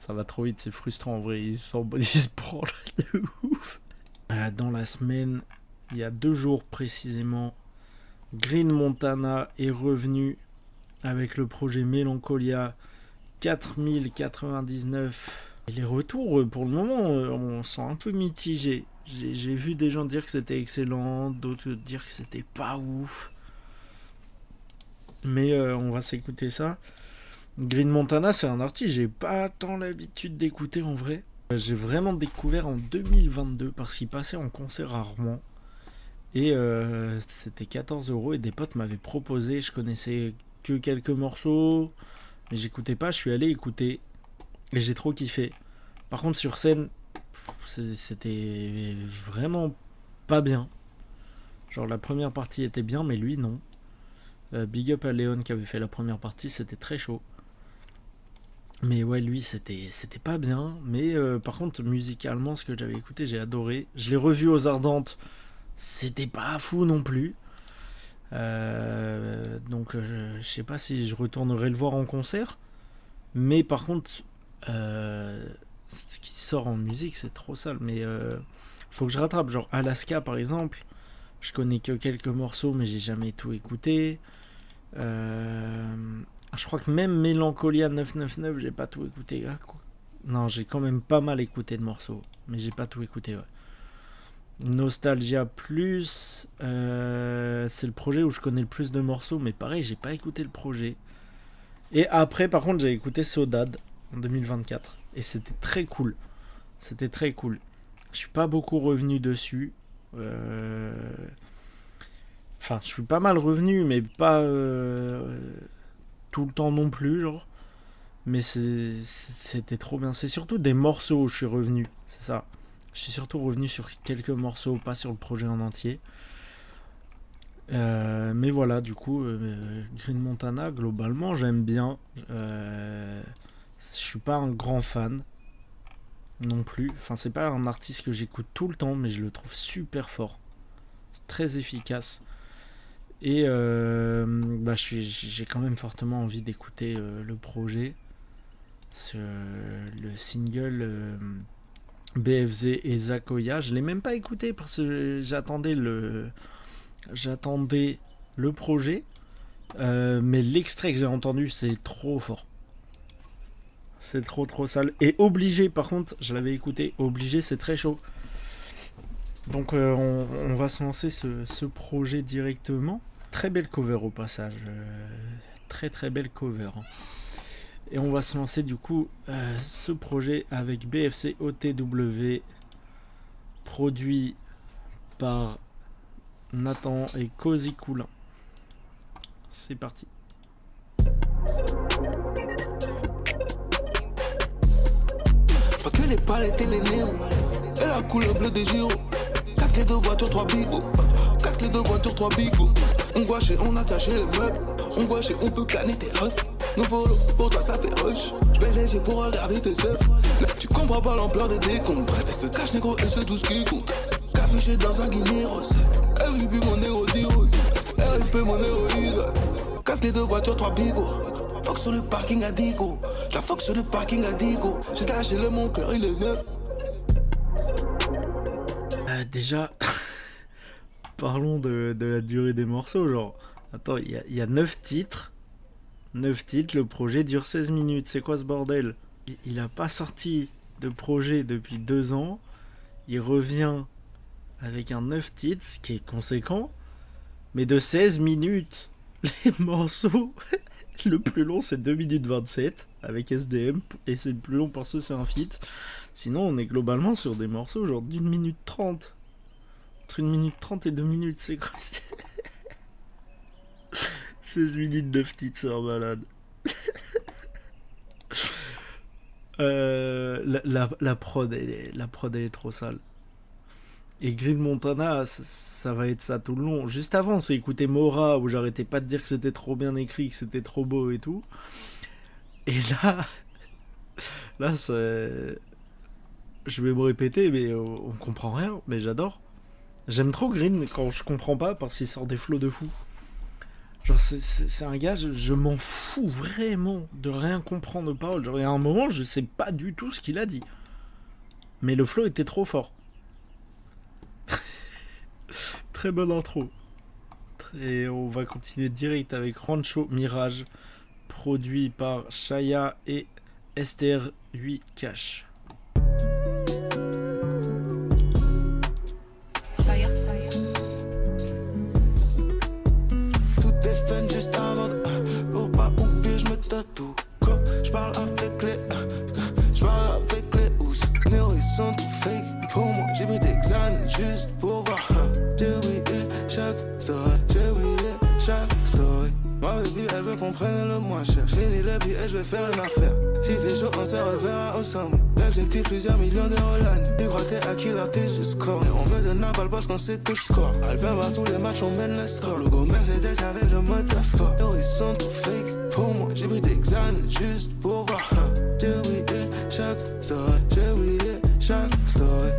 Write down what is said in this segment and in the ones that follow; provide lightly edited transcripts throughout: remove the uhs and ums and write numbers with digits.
Ça va trop vite, c'est frustrant en vrai. Il se branle de ouf. Dans la semaine, il y a 2 jours précisément, Green Montana est revenu avec le projet Melancholia 4099. Et les retours, pour le moment, on sent un peu mitigé. J'ai vu des gens dire que c'était excellent, d'autres dire que c'était pas ouf. Mais on va s'écouter ça. Green Montana, c'est un artiste, j'ai pas tant l'habitude d'écouter en vrai. J'ai vraiment découvert en 2022 parce qu'il passait en concert à Rouen. Et c'était 14 € et des potes m'avaient proposé. Je connaissais que quelques morceaux, mais j'écoutais pas. Je suis allé écouter et j'ai trop kiffé. Par contre, sur scène, c'était vraiment pas bien. Genre, la première partie était bien, mais lui, non. Big up à Léon qui avait fait la première partie, c'était très chaud. Mais ouais, lui, c'était pas bien. Mais par contre, musicalement, ce que j'avais écouté, j'ai adoré. Je l'ai revu aux Ardentes, c'était pas fou non plus. Donc, je sais pas si je retournerai le voir en concert. Mais par contre, ce qui sort en musique, c'est trop sale. Mais faut que je rattrape. Genre, Alaska, par exemple, je connais que quelques morceaux, mais j'ai jamais tout écouté. Je crois que même Mélancolia 999, j'ai pas tout écouté. Non, j'ai quand même pas mal écouté de morceaux, mais j'ai pas tout écouté. Ouais. Nostalgia Plus, c'est le projet où je connais le plus de morceaux, mais pareil, j'ai pas écouté le projet. Et après, par contre, j'ai écouté Sodad en 2024, et c'était très cool. C'était très cool. Je suis pas beaucoup revenu dessus. Enfin, je suis pas mal revenu, mais pas tout le temps non plus, genre. Mais c'était trop bien. C'est surtout des morceaux où je suis revenu, c'est ça. Je suis surtout revenu sur quelques morceaux, pas sur le projet en entier. Mais voilà, du coup, Green Montana, globalement, j'aime bien. Je suis pas un grand fan non plus. Enfin, c'est pas un artiste que j'écoute tout le temps, mais je le trouve super fort. C'est très efficace. Et j'ai quand même fortement envie d'écouter le projet. Le single BFZ et Zakoya, je l'ai même pas écouté parce que j'attendais le projet, mais l'extrait que j'ai entendu, c'est trop fort. C'est trop sale. Et Obligé, par contre, je l'avais écouté. Obligé, c'est très chaud. Donc on va se lancer ce projet directement. Très belle cover au passage. Très belle cover. Et on va se lancer du coup ce projet avec BFC OTW, produit par Nathan et Cozy Coulin. C'est parti. Je vois que les palettes et les néons et la couleur bleue des gyros. 4 clés de voiture, 3 bigots. 4 clés de voiture, 3 bigots. On gouache et on attache les meubles. On gouache et on peut canner tes refs. Nous follow, pour toi ça fait rush. J'baisse les yeux pour regarder tes œufs. Là tu comprends pas l'ampleur des décombres. Elle se cache négro et c'est tout ce qui compte. Capuché dans un guinéros. RIP mon héros d'Heroes. RIP mon héroïse. 4 clés de voiture, 3 bigots. Fuck sur le parking à Digo. La fuck sur le parking à Digo. J'ai taché le mon cœur, il est neuf. Déjà, parlons de la durée des morceaux. Genre, attends, il y a 9 titres. 9 titres, le projet dure 16 minutes. C'est quoi ce bordel? Il a pas sorti de projet depuis 2 ans. Il revient avec un 9 titres, ce qui est conséquent. Mais de 16 minutes. Les morceaux, le plus long c'est 2 minutes 27 avec SDM. Et c'est le plus long parce que c'est un feat. Sinon, on est globalement sur des morceaux genre d'1 minute 30. Entre 1 minute 30 et 2 minutes, c'est quoi? 16 minutes de titres, c'est un malade. La prod, la prod, elle est trop sale. Et Green Montana, ça va être ça tout le long. Juste avant, c'est écouter Mora, où j'arrêtais pas de dire que c'était trop bien écrit, que c'était trop beau et tout. Et là, c'est... Je vais me répéter, mais on comprend rien, mais j'adore. J'aime trop Green quand je comprends pas, parce qu'il sort des flots de fou. Genre, c'est un gars, je m'en fous vraiment de rien comprendre aux paroles. Genre, il y a un moment, je sais pas du tout ce qu'il a dit. Mais le flow était trop fort. Très bonne intro. Et on va continuer direct avec Rancho Mirage, produit par Shaya et STR8 Cash. Juste pour voir, j'ai oublié chaque story, j'ai oublié chaque story. Ma baby, elle veut qu'on prenne le moins cher. J'finis le billet, je vais faire une affaire. Si t'es chaud, on se reverra ensemble. L'objectif, plusieurs millions d'euros l'année. Tu crois que t'es acquis, là t'es juste score. Mais on me donne la balle parce qu'on sait que je score. Elle vient voir tous les matchs, on mène le score. Logo Mercedes avec le moteur sport. Ils sont tout fake pour moi. J'ai pris des années juste pour voir, j'ai oublié chaque story, j'ai oublié chaque story.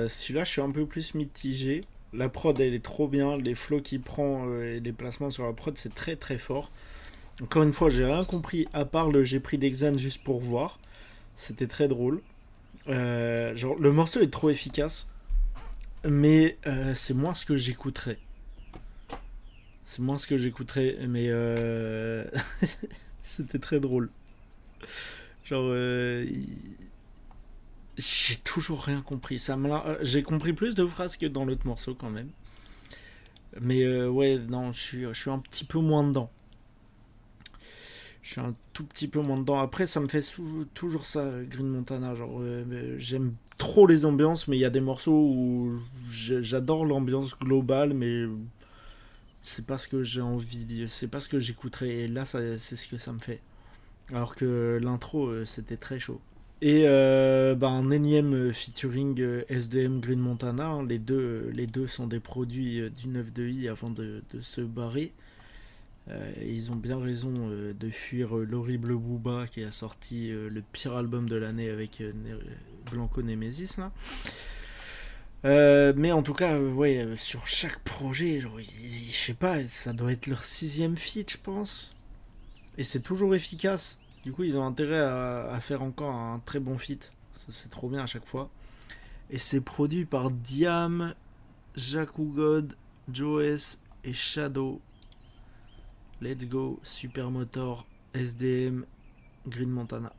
Celui-là, je suis un peu plus mitigé. La prod, elle est trop bien. Les flows qu'il prend et les placements sur la prod, c'est très très fort. Encore une fois, j'ai rien compris à part le j'ai pris d'examen juste pour voir. C'était très drôle. Genre, le morceau est trop efficace, mais c'est moins ce que j'écouterais. C'est moins ce que j'écouterais, mais c'était très drôle. Genre, j'ai toujours rien compris. J'ai compris plus de phrases que dans l'autre morceau quand même. Mais ouais, non, je suis un petit peu moins dedans. Je suis un tout petit peu moins dedans. Après, ça me fait toujours ça, Green Montana. Genre, j'aime trop les ambiances, mais il y a des morceaux où j'adore l'ambiance globale, mais c'est pas ce que j'ai envie, c'est pas ce que j'écouterais. Et là, c'est ce que ça me fait. Alors que l'intro, c'était très chaud. Et un énième featuring SDM Green Montana, hein. Les deux sont des produits du 9-2i avant de se barrer. Ils ont bien raison de fuir l'horrible Booba qui a sorti le pire album de l'année avec Blanco Nemesis là. Mais en tout cas, ouais, sur chaque projet, genre, je sais pas, ça doit être leur 6ème feat, je pense. Et c'est toujours efficace. Du coup, ils ont intérêt à faire encore un très bon feat. Ça, c'est trop bien à chaque fois. Et c'est produit par Diam, Jacou God, Joes et Shadow. Let's go, Supermotor, SDM, Green Montana.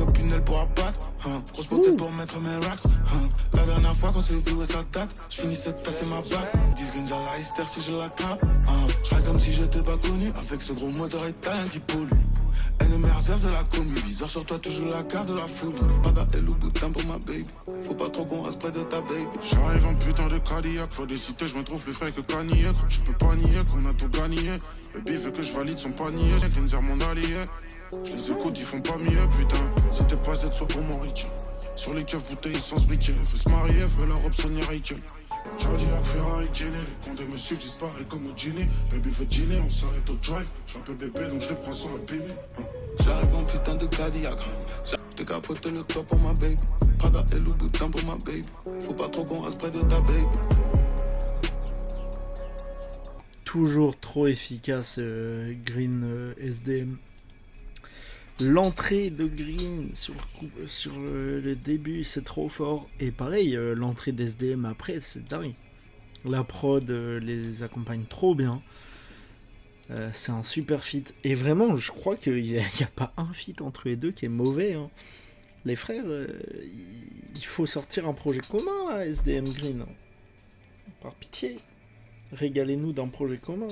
Aucune aile pour abattre, grosse beauté pour mettre mes racks. La dernière fois qu'on s'est vu, ouais, ça date. J'finissais de tasser ma batte. 10 greens à la Easter si je la tape. J'reste comme si j'étais pas connu. Avec ce gros moteur italien qui pollue. NMR c'est la commu. Viseur sur toi, toujours la carte de la foule. Pas d'appel ou bout de temps pour ma baby. Faut pas trop qu'on reste près de ta baby. J'arrive en putain de Cadillac. Faut des cités, j'me trouve plus frais que Kanye. J'peux pas nier qu'on a tout gagné. Le bif veut que j'valide son panier. J'ai Grinzer mon allié. Je les écoute, ils font pas mieux, putain. C'était pas cette soit pour mon rituel. Sur les keufs, bouteilles sans se briquer. Veut se marier, veut la robe Sonia Rachel. Jordi à Ferrari Jenny. Les condés me suivent, disparaît comme au Genie. Baby veut dîner, on s'arrête au drive. J'appelle bébé, donc je les prends sans un bébé. J'arrive en putain de Cadillac. J'ai capoté le toit pour ma baby. Prada et le bout de temps pour ma baby. Faut pas trop qu'on reste près de ta baby. Toujours trop efficace, Green SDM. L'entrée de Green sur le début, c'est trop fort. Et pareil, l'entrée d'SDM après, c'est dingue. La prod les accompagne trop bien. C'est un super feat. Et vraiment, je crois qu'il n'y a pas un feat entre les deux qui est mauvais. Hein. Les frères, il faut sortir un projet commun, là, SDM Green. Hein. Par pitié, régalez-nous d'un projet commun.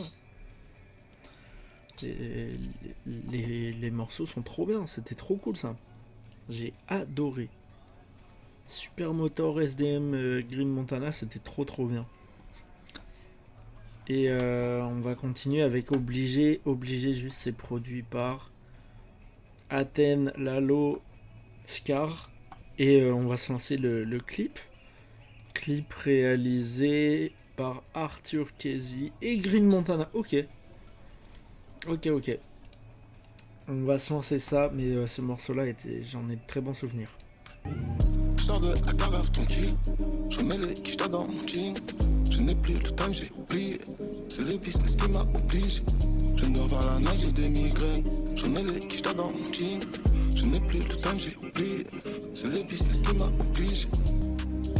Les morceaux sont trop bien, c'était trop cool ça. J'ai adoré. Supermotor SDM Green Montana, c'était trop bien. Et on va continuer avec Obligé. Obligé, juste c'est produit par Athènes, Lalo, Scar. Et on va se lancer le clip. Clip réalisé par Arthur Casey et Green Montana. Ok. On va se lancer ça, mais ce morceau-là, j'en ai de très bons souvenirs. Je sors de la cave tranquille, je mets les quichetas dans mon jean. Je n'ai plus le temps que j'ai oublié. C'est le business qui m'a obligé. Je ne dors pas la nuit, j'ai des migraines. J'en ai les quichetas dans mon jean. Je n'ai plus le temps que j'ai oublié. C'est le business qui m'a obligé.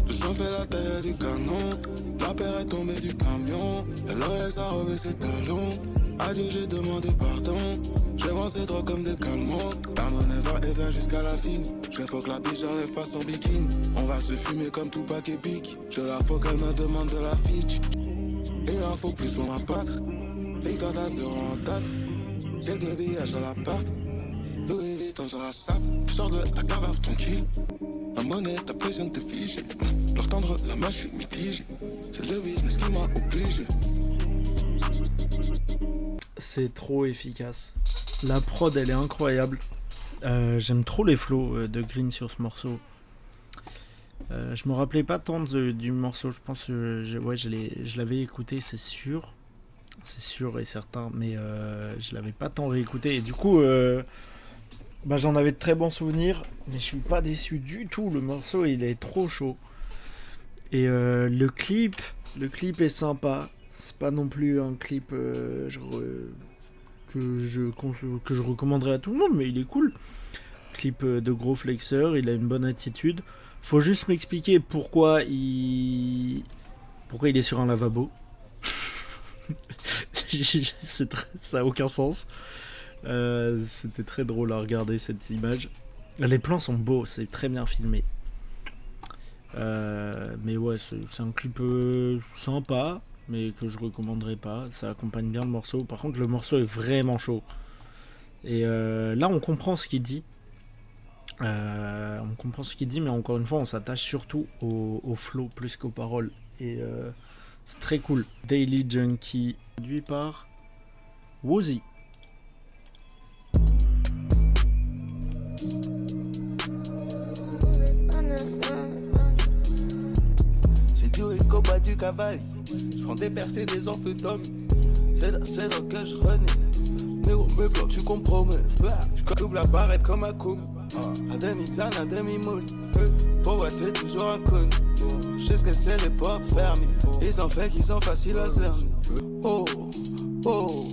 Le sang fait la taille du canon. La paire est tombée du camion. LOS a relevé ses talons. Adieu, j'ai demandé pardon. J'ai avancé trop comme des calmants. La monnaie va et vient jusqu'à la fin. Je faut que la biche j'enlève pas son bikini. On va se fumer comme Tupac et Big. Je la faut qu'elle me demande de la fiche. Il en faut plus pour m'abattre. Victoire t'as zéro en tête. Quelques billets sur l'appart. Louis Vuitton sur la sape. J'sors de la cave tranquille. La monnaie, ta pression te fige. Leur tendre la main, je suis mitigé. C'est le business qui m'a obligé. C'est trop efficace. La prod, elle est incroyable. J'aime trop les flows de Green sur ce morceau. Je me rappelais pas tant du morceau. Je pense que je l'avais écouté, c'est sûr. C'est sûr et certain. Mais je l'avais pas tant réécouté. Et du coup, j'en avais de très bons souvenirs. Mais je suis pas déçu du tout. Le morceau, il est trop chaud. Et le clip est sympa. C'est pas non plus un clip que je recommanderais à tout le monde, mais il est cool. Clip de gros flexeur, il a une bonne attitude. Faut juste m'expliquer pourquoi il est sur un lavabo. Ça a aucun sens. C'était très drôle à regarder cette image. Les plans sont beaux, c'est très bien filmé. Mais ouais, c'est un clip sympa, mais que je recommanderais pas. Ça accompagne bien le morceau. Par contre, le morceau est vraiment chaud. Et là, on comprend ce qu'il dit. Mais encore une fois, on s'attache surtout au flow plus qu'aux paroles. Et c'est très cool. Daily Junkie, produit par Woozy. C'est du Rico, bas du cavalier. Je prends des percées, des amphétamines. C'est là que je renais. Mais au meuble, tu compromets. Je coupe la barrette comme un com. À demi-zan, à demi-moule. Pour t'es toujours inconnu. Je sais ce que c'est les portes fermées. Ils ont fait qu'ils sont faciles à cerner. Oh, oh,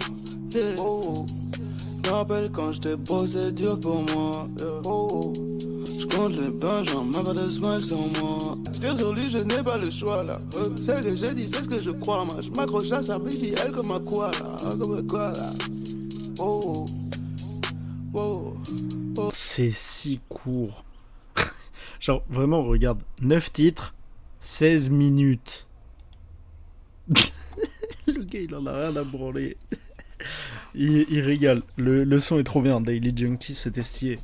yeah. Je me rappelle quand j'étais beau, c'est dur pour moi. Oh, je compte les bains, j'en mets pas de smile sur moi. Tire sur lui, je n'ai pas le choix là. C'est ce que j'ai dit, c'est ce que je crois. Moi, je m'accroche à sa baby, elle comme un koala. Comme un koala. Oh, oh, oh. C'est si court. Genre, vraiment, regarde. 9 titres, 16 minutes. Le gars, il en a rien à branler. Il régale. Le son est trop bien. Daily Junkie, c'était stylé.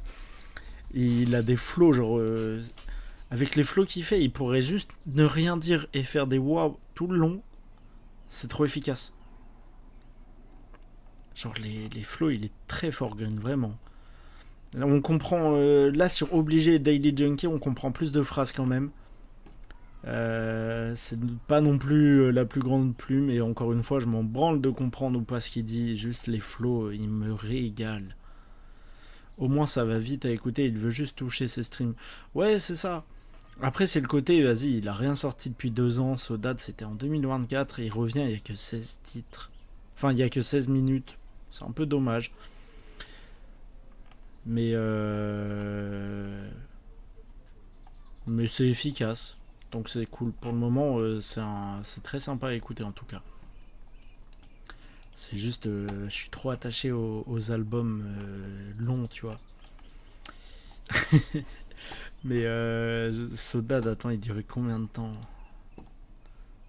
Il a des flows, genre... avec les flows qu'il fait, il pourrait juste ne rien dire et faire des wow tout le long. C'est trop efficace. Genre, les flows, il est très fort, Green, vraiment. Là, on comprend... là, sur Obligé et Daily Junkie, on comprend plus de phrases quand même. C'est pas non plus la plus grande plume, et encore une fois, je m'en branle de comprendre ou pas ce qu'il dit. Juste les flows, il me régale. Au moins, ça va vite à écouter. Il veut juste toucher ses streams. Ouais, c'est ça. Après, c'est le côté, vas-y, il a rien sorti depuis 2 ans. Sodad, c'était en 2024, et il revient, il y a que 16 titres. Enfin, il y a que 16 minutes. C'est un peu dommage. Mais c'est efficace. Donc c'est cool. Pour le moment, c'est très sympa à écouter en tout cas. C'est juste, je suis trop attaché aux albums longs, tu vois. Mais Sodad, attends, il durait combien de temps?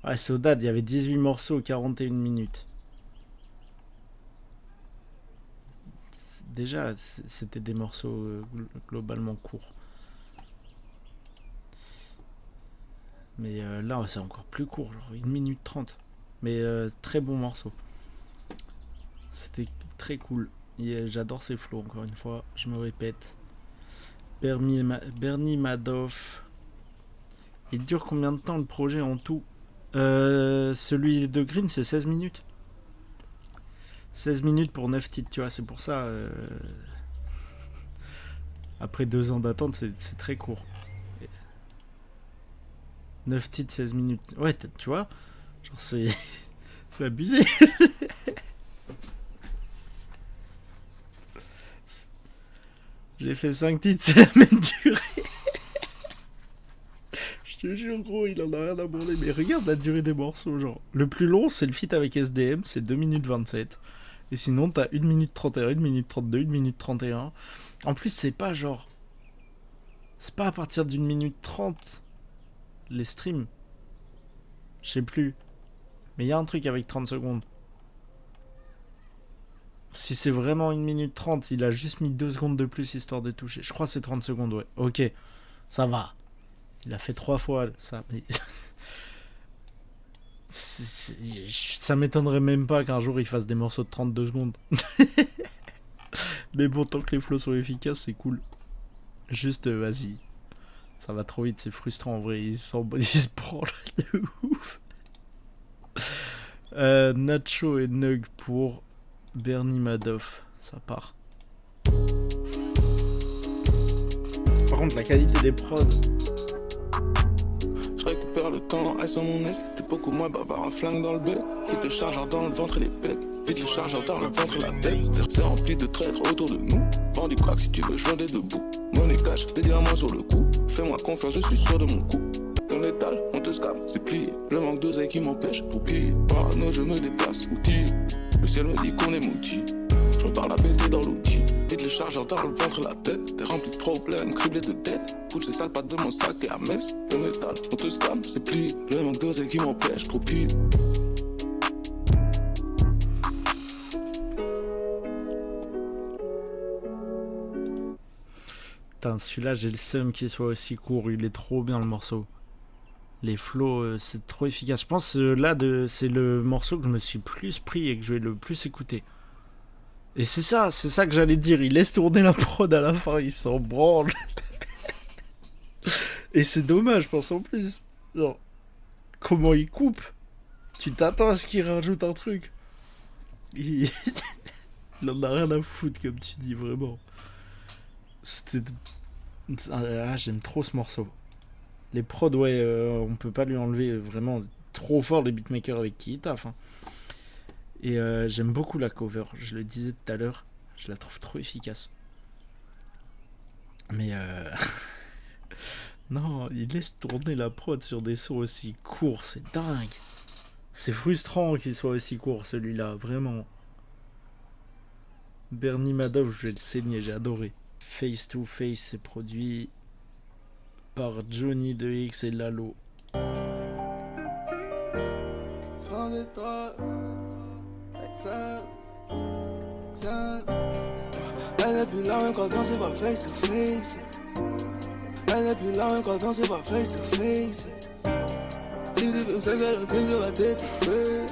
Ouais, Sodad, il y avait 18 morceaux, 41 minutes. Déjà, c'était des morceaux globalement courts. Mais là, c'est encore plus court, genre 1 minute 30. Mais très bon morceau. C'était très cool. J'adore ces flows, encore une fois. Je me répète. Bernie Madoff. Il dure combien de temps le projet en tout? Celui de Green, c'est 16 minutes. 16 minutes pour 9 titres, tu vois, c'est pour ça. Après 2 ans d'attente, c'est très court. 9 titres, 16 minutes. Ouais, tu vois, Genre, c'est abusé. J'ai fait 5 titres, c'est la même durée. Je te jure, gros, il en a rien à branler. Mais regarde la durée des morceaux, genre. Le plus long, c'est le feat avec SDM, c'est 2 minutes 27. Et sinon, t'as 1 minute 31, 1 minute 32, 1 minute 31. En plus, c'est pas genre. C'est pas à partir d'une minute 30 les streams. Je sais plus. Mais il y a un truc avec 30 secondes. Si c'est vraiment 1 minute 30, il a juste mis 2 secondes de plus histoire de toucher. Je crois que c'est 30 secondes, ouais. Ok, ça va. Il a fait 3 fois ça. Mais... ça m'étonnerait même pas qu'un jour il fasse des morceaux de 32 secondes. Mais bon, tant que les flows sont efficaces, c'est cool. Juste, vas-y. Ça va trop vite, c'est frustrant en vrai. Il se branle de ouf. Nacho et Nug pour Bernie Madoff. Ça part. Par contre, la qualité des prods. Je récupère le temps, ice sur mon neck. T'es beaucoup moins bavard, un flingue dans le bec. Vite le chargeur dans le ventre et les pecs. Vite le chargeur dans le ventre et la tête. C'est rempli de traîtres autour de nous. Vends du crack si tu veux, j'en ai debout. Money cash, des diamants sur le cou. Fais-moi confiance, je suis sûr de mon coup. Dans l'étal, on te scam, c'est plié. Le manque d'oseille qui m'empêche pour plier. Parano, je me déplace, outillé. Le ciel me dit qu'on est mouti. Je repars la pété dans l'outil. Vite le chargeur dans le ventre et la tête. T'es rempli de problèmes, criblé de dettes. Pousse ces sales pattes de mon sac et à Metz. Le métal, on te scam, c'est plié. Le manque d'oseille qui m'empêche pour plier. Putain, celui-là, j'ai le seum qu'il soit aussi court. Il est trop bien le morceau. Les flows, c'est trop efficace. Je pense là, c'est le morceau que je me suis plus pris et que je vais le plus écouter. Et c'est ça que j'allais dire. Il laisse tourner la prod à la fin, il s'en branle. Et c'est dommage, je pense en plus. Genre, comment il coupe? Tu t'attends à ce qu'il rajoute un truc. Il en a rien à foutre, comme tu dis, vraiment. C'était. Ah, j'aime trop ce morceau. Les prods, ouais, on peut pas lui enlever vraiment trop fort les beatmakers avec qui il taffe. Hein. Et j'aime beaucoup la cover, je le disais tout à l'heure, je la trouve trop efficace. Mais non, il laisse tourner la prod sur des sons aussi courts, c'est dingue. C'est frustrant qu'il soit aussi court celui-là, vraiment. Bernie Madoff, je vais le saigner, j'ai adoré. Face to Face, c'est produit par Johnny de X et Lalo. Elle est plus là même quand on c'est pas face to face. Elle est plus là même quand on c'est pas face to face. Si tu veux me faire le film, je vais t'étouffer.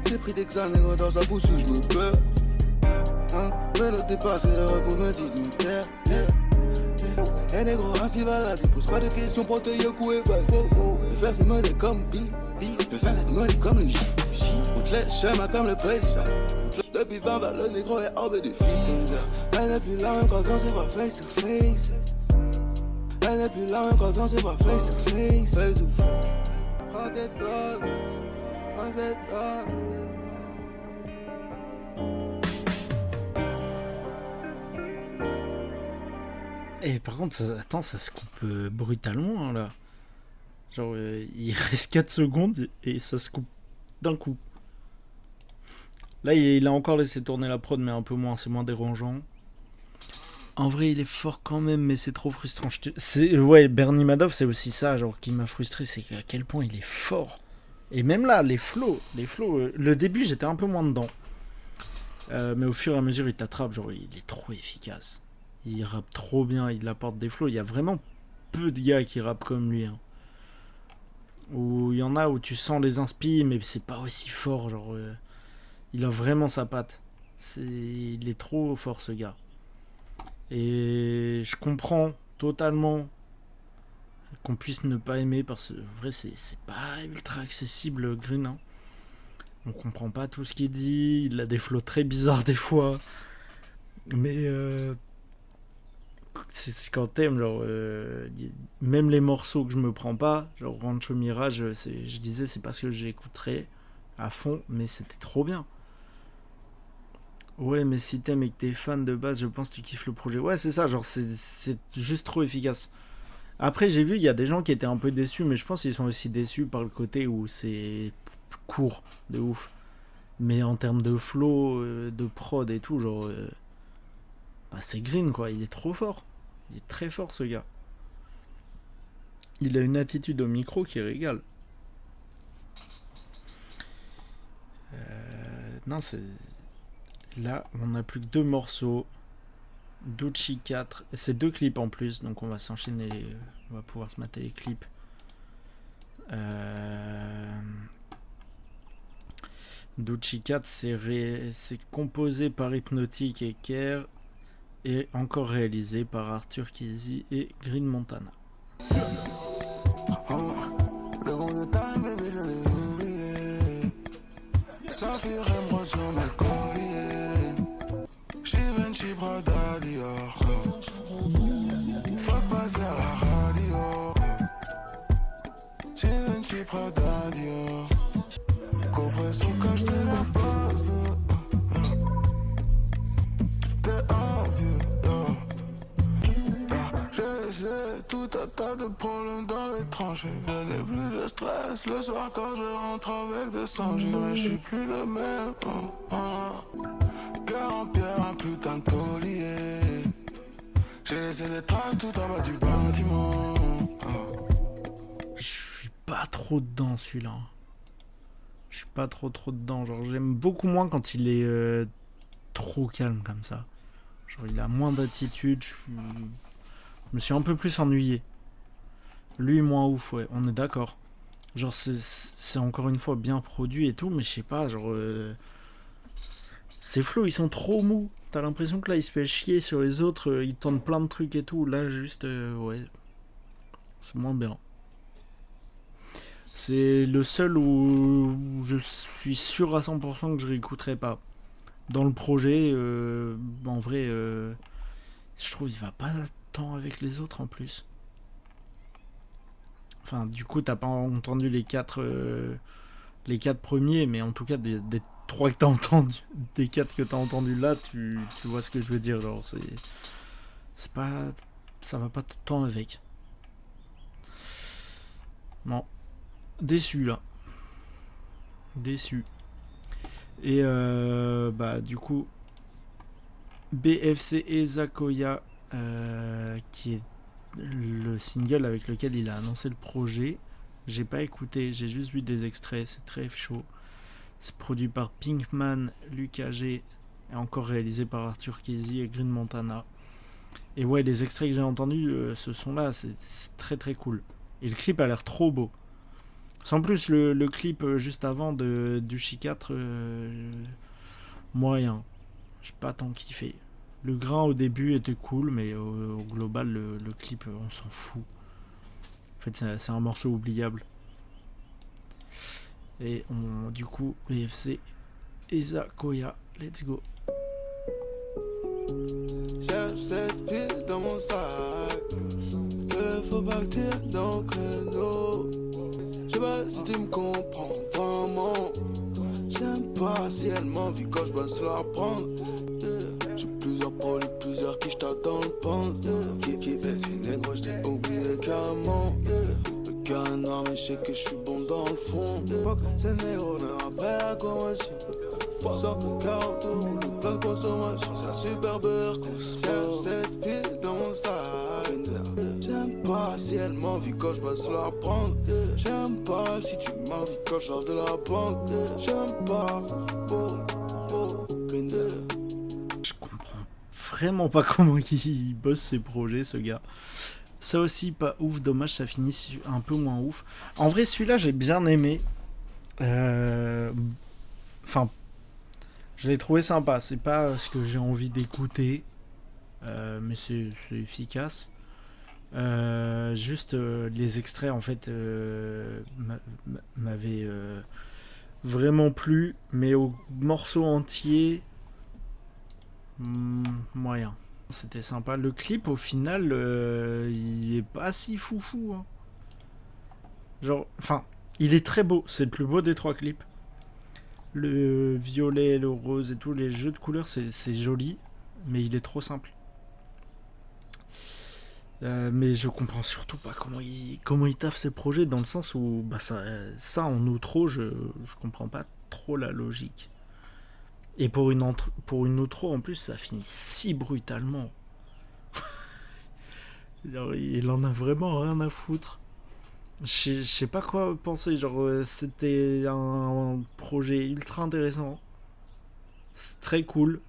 J'ai pris des Xanax dans sa bouche où je me perds. Hein? Mais le départ c'est le repos me dit de me taire. Et négro, ainsi va la vie, pose pas de questions pour te yokouer. Le faire c'est money comme B. Le faire c'est money comme le J. On te laisse schéma comme le président. Depuis 20 balles, le négro est hors de filles. Elle est plus là même quand on se voit face to face. Elle est plus là même quand on se voit face to face. Prends tes dogs, prends tes dogs. Et par contre, ça se coupe brutalement hein, là. Genre, il reste 4 secondes et ça se coupe d'un coup. Là, il a encore laissé tourner la prod, mais un peu moins, c'est moins dérangeant. En vrai, il est fort quand même, mais c'est trop frustrant. Ouais, Bernie Madoff, c'est aussi ça, genre, qui m'a frustré, c'est à quel point il est fort. Et même là, les flows, le début, j'étais un peu moins dedans. Mais au fur et à mesure, il t'attrape, genre, il est trop efficace. Il rappe trop bien, il apporte des flows. Il y a vraiment peu de gars qui rappent comme lui. Hein. Où il y en a où tu sens les inspi, mais c'est pas aussi fort, genre... il a vraiment sa patte. Il est trop fort ce gars. Et je comprends totalement qu'on puisse ne pas aimer parce que en vrai c'est pas ultra accessible Green. Hein. On comprend pas tout ce qu'il dit. Il a des flots très bizarres des fois. Mais C'est quand t'aimes, genre, même les morceaux que je me prends pas, genre Rancho Mirage, je disais c'est parce que j'écouterais à fond, mais c'était trop bien. Ouais, mais si t'aimes et que t'es fan de base, je pense que tu kiffes le projet. Ouais, c'est ça, genre, c'est juste trop efficace. Après, j'ai vu, il y a des gens qui étaient un peu déçus, mais je pense qu'ils sont aussi déçus par le côté où c'est court, de ouf. Mais en termes de flow, de prod et tout, genre, bah, c'est Green, quoi, il est trop fort. Il est très fort, ce gars. Il a une attitude au micro qui régale. Non, c'est. Là, on a plus que deux morceaux. Dochi 4. C'est deux clips en plus, donc on va s'enchaîner. On va pouvoir se mater les clips. Dochi 4, c'est composé par Hypnotic et Kerr et encore réalisé par Arthur Kesey et Green Montana. Le bon de time, baby, je l'ai oublié. Saphir, elle me retient mes colliers. Givenchy, Prada, Dior. Fuck, passer à la radio. Givenchy, Prada, Dior. Couvre son cache, c'est la base. T'es envieux, j'ai laissé tout un tas de problèmes dans les tranchées. Je n'ai plus de stress le soir quand je rentre avec des songes. Mais je suis plus le même. Cœur en pierre, un putain de taulier. J'ai laissé des traces tout en bas du bâtiment. Je suis pas trop dedans celui-là. Je suis pas trop dedans. Genre j'aime beaucoup moins quand il est trop calme comme ça. Genre il a moins d'attitude. Je me suis un peu plus ennuyé. Lui moins ouf, ouais, on est d'accord. Genre c'est encore une fois bien produit et tout, mais je sais pas, genre c'est flou, ils sont trop mous. T'as l'impression que là il se fait chier sur les autres, il tente plein de trucs et tout. Là juste ouais, c'est moins bien. C'est le seul où je suis sûr à 100% que je réécouterai pas. Dans le projet, en vrai, je trouve qu'il va pas tant avec les autres en plus. Enfin, du coup, t'as pas entendu les quatre premiers, mais en tout cas, des trois que t'as entendu, des quatre que t'as entendu là, tu vois ce que je veux dire. Genre, c'est pas, ça va pas tout le temps avec. Non, déçu là, déçu. Et bah du coup, BFC Ezakoya, qui est le single avec lequel il a annoncé le projet. J'ai pas écouté, j'ai juste vu des extraits, c'est très chaud. C'est produit par Pinkman, Lucas G, et encore réalisé par Arthur Kesey et Green Montana. Et ouais, les extraits que j'ai entendus, ce son là, c'est très très cool. Et le clip a l'air trop beau. Sans plus, le clip juste avant de Duchi 4, moyen. J'ai pas tant kiffé. Le grain au début était cool, mais au global, le clip, on s'en fout. En fait, c'est un morceau oubliable. Et du coup, BFC, Eza Koya, let's go. Cherche cette pile dans mon sac. Faut pas que tire dans le créneau. J'sais pas si tu me comprends vraiment. J'aime pas si elle m'envie quand j'bosse la prendre. J'ai plusieurs polis, plusieurs qui j't'attends le pente. Qui est une négro, j't'ai oublié carrément. Le cœur est noir mais j'sais que j'suis bon dans le fond. Fuck, c'est négro, mais après la commotion. Sors 40 euros, le plein de consommation. C'est la superbe heure qu'on se cherche cette pile dans mon sac. J'aime pas si elle m'envie quand j'passe la prendre. J'aime pas si tu m'envies quand j'arrive de la bande. J'aime pas, Je comprends vraiment pas comment il bosse ses projets, ce gars. Ça aussi, pas ouf, dommage, ça finit un peu moins ouf. En vrai, celui-là, j'ai bien aimé. Enfin, je l'ai trouvé sympa. C'est pas ce que j'ai envie d'écouter, mais c'est efficace. Juste les extraits, en fait, m'avaient vraiment plu, mais au morceau entier, moyen. C'était sympa. Le clip, au final, il est pas si foufou. Hein. Genre, enfin, il est très beau. C'est le plus beau des 3 clips. Le violet, le rose et tout, les jeux de couleurs, c'est joli. Mais il est trop simple. Mais je comprends surtout pas comment il taffe ses projets, dans le sens où bah ça en outro, je comprends pas trop la logique. Et pour une outro en plus, ça finit si brutalement. Il en a vraiment rien à foutre. Je sais pas quoi penser. Genre, c'était un projet ultra intéressant. C'est très cool.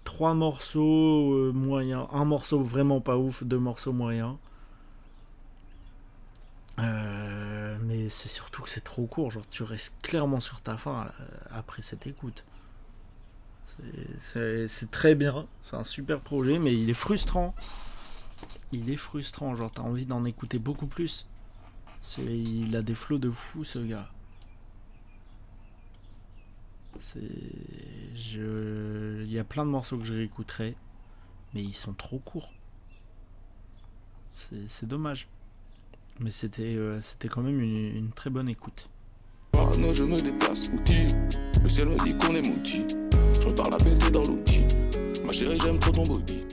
3 morceaux moyens. Un morceau vraiment pas ouf, 2 morceaux moyens. Mais c'est surtout que c'est trop court. Genre, tu restes clairement sur ta faim après cette écoute. C'est très bien. C'est un super projet, mais il est frustrant. Il est frustrant. Genre, t'as envie d'en écouter beaucoup plus. Il a des flots de fou, ce gars. Il y a plein de morceaux que je réécouterai, mais ils sont trop courts. C'est dommage. Mais c'était quand même une très bonne écoute. Non, je me déplace, outil. Le ciel me dit qu'on est mouti. Je repars la bête dans l'outil. Ma chérie, j'aime trop ton body.